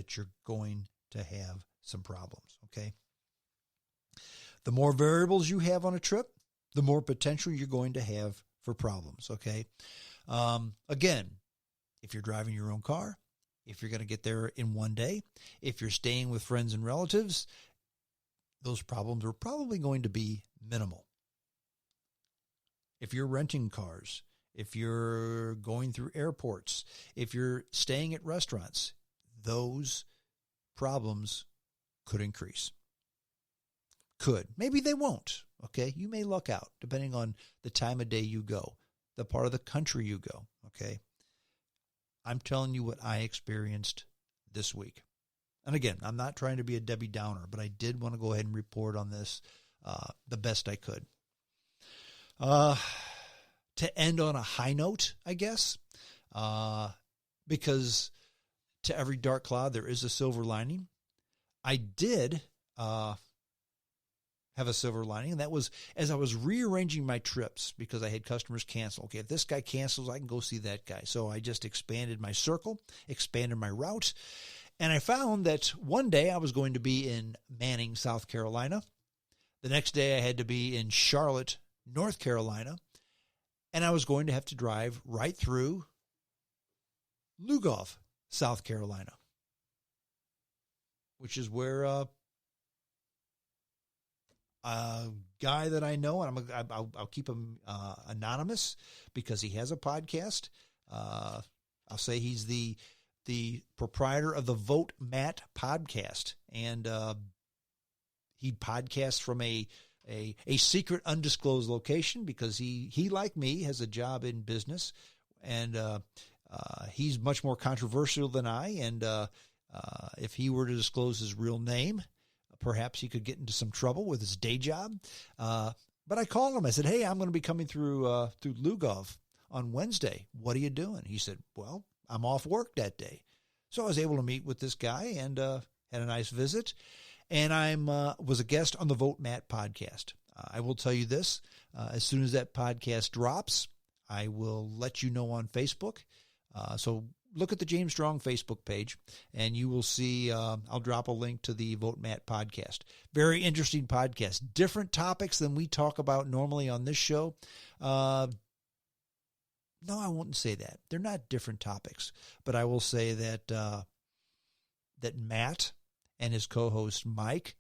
that you're going to have some problems, okay? The more variables you have on a trip, the more potential you're going to have for problems, okay? Again, if you're driving your own car, if you're going to get there in one day, if you're staying with friends and relatives, those problems are probably going to be minimal. If you're renting cars, if you're going through airports, if you're staying at restaurants, those problems could increase. Could. Maybe they won't, okay? You may luck out depending on the time of day you go, the part of the country you go, okay? I'm telling you what I experienced this week. And again, I'm not trying to be a Debbie Downer, but I did want to go ahead and report on this the best I could. To end on a high note, I guess, because to every dark cloud, there is a silver lining. I did have a silver lining, and that was as I was rearranging my trips because I had customers cancel. Okay, if this guy cancels, I can go see that guy. So I just expanded my circle, expanded my route, and I found that one day I was going to be in Manning, South Carolina. The next day I had to be in Charlotte, North Carolina, and I was going to have to drive right through Lugov, South Carolina, which is where a guy that I know, and I'll keep him anonymous because he has a podcast. I'll say he's the proprietor of the Vote Matt podcast, and he podcasts from a secret undisclosed location because he like me has a job in business, and he's much more controversial than I, and if he were to disclose his real name, perhaps he could get into some trouble with his day job. But I called him. I said, hey, I'm going to be coming through Lugov on Wednesday. What are you doing? He said, well, I'm off work that day. So I was able to meet with this guy and had a nice visit. And I was a guest on the Vote Matt podcast. I will tell you this, as soon as that podcast drops, I will let you know on Facebook. So look at the James Strong Facebook page, and you will see, I'll drop a link to the Vote Matt podcast. Very interesting podcast. Different topics than we talk about normally on this show. No, I wouldn't say that. They're not different topics, but I will say that that Matt and his co-host Mike,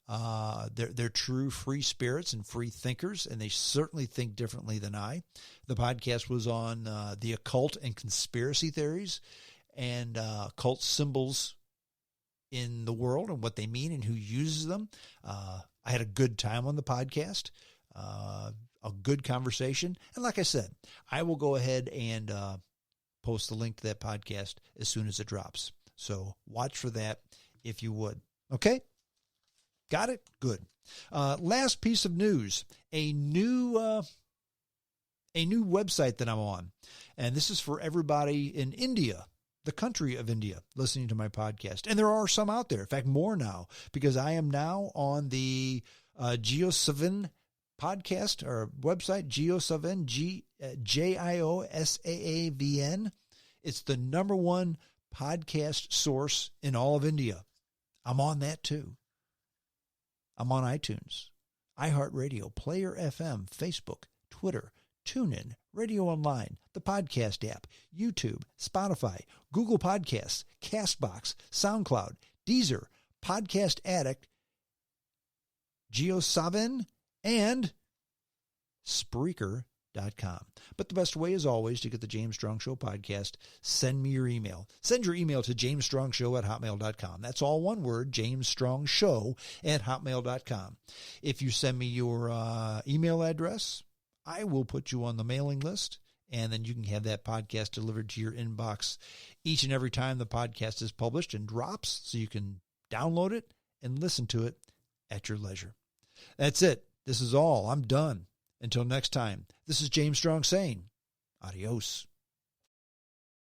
they're true free spirits and free thinkers, and they certainly think differently than I. The podcast was on the occult and conspiracy theories and occult symbols in the world and what they mean and who uses them. I had a good time on the podcast, a good conversation. And like I said, I will go ahead and post the link to that podcast as soon as it drops. So watch for that if you would. Okay? Got it? Good. Last piece of news, a new website that I'm on. And this is for everybody in India, the country of India, listening to my podcast. And there are some out there. In fact, more now, because I am now on the GeoSavan podcast or website, GeoSavan, GIOSAAVN. It's the number one podcast source in all of India. I'm on that too. I'm on iTunes, iHeartRadio, Player FM, Facebook, Twitter, TuneIn, Radio Online, the podcast app, YouTube, Spotify, Google Podcasts, CastBox, SoundCloud, Deezer, Podcast Addict, GeoSavan, and Spreaker.com. But the best way, as always, to get the James Strong Show podcast, send me your email. Send your email to jamesstrongshow@hotmail.com. That's all one word, jamesstrongshow@hotmail.com. If you send me your email address, I will put you on the mailing list, and then you can have that podcast delivered to your inbox each and every time the podcast is published and drops, so you can download it and listen to it at your leisure. That's it. This is all. I'm done. Until next time, this is James Strong saying, adios.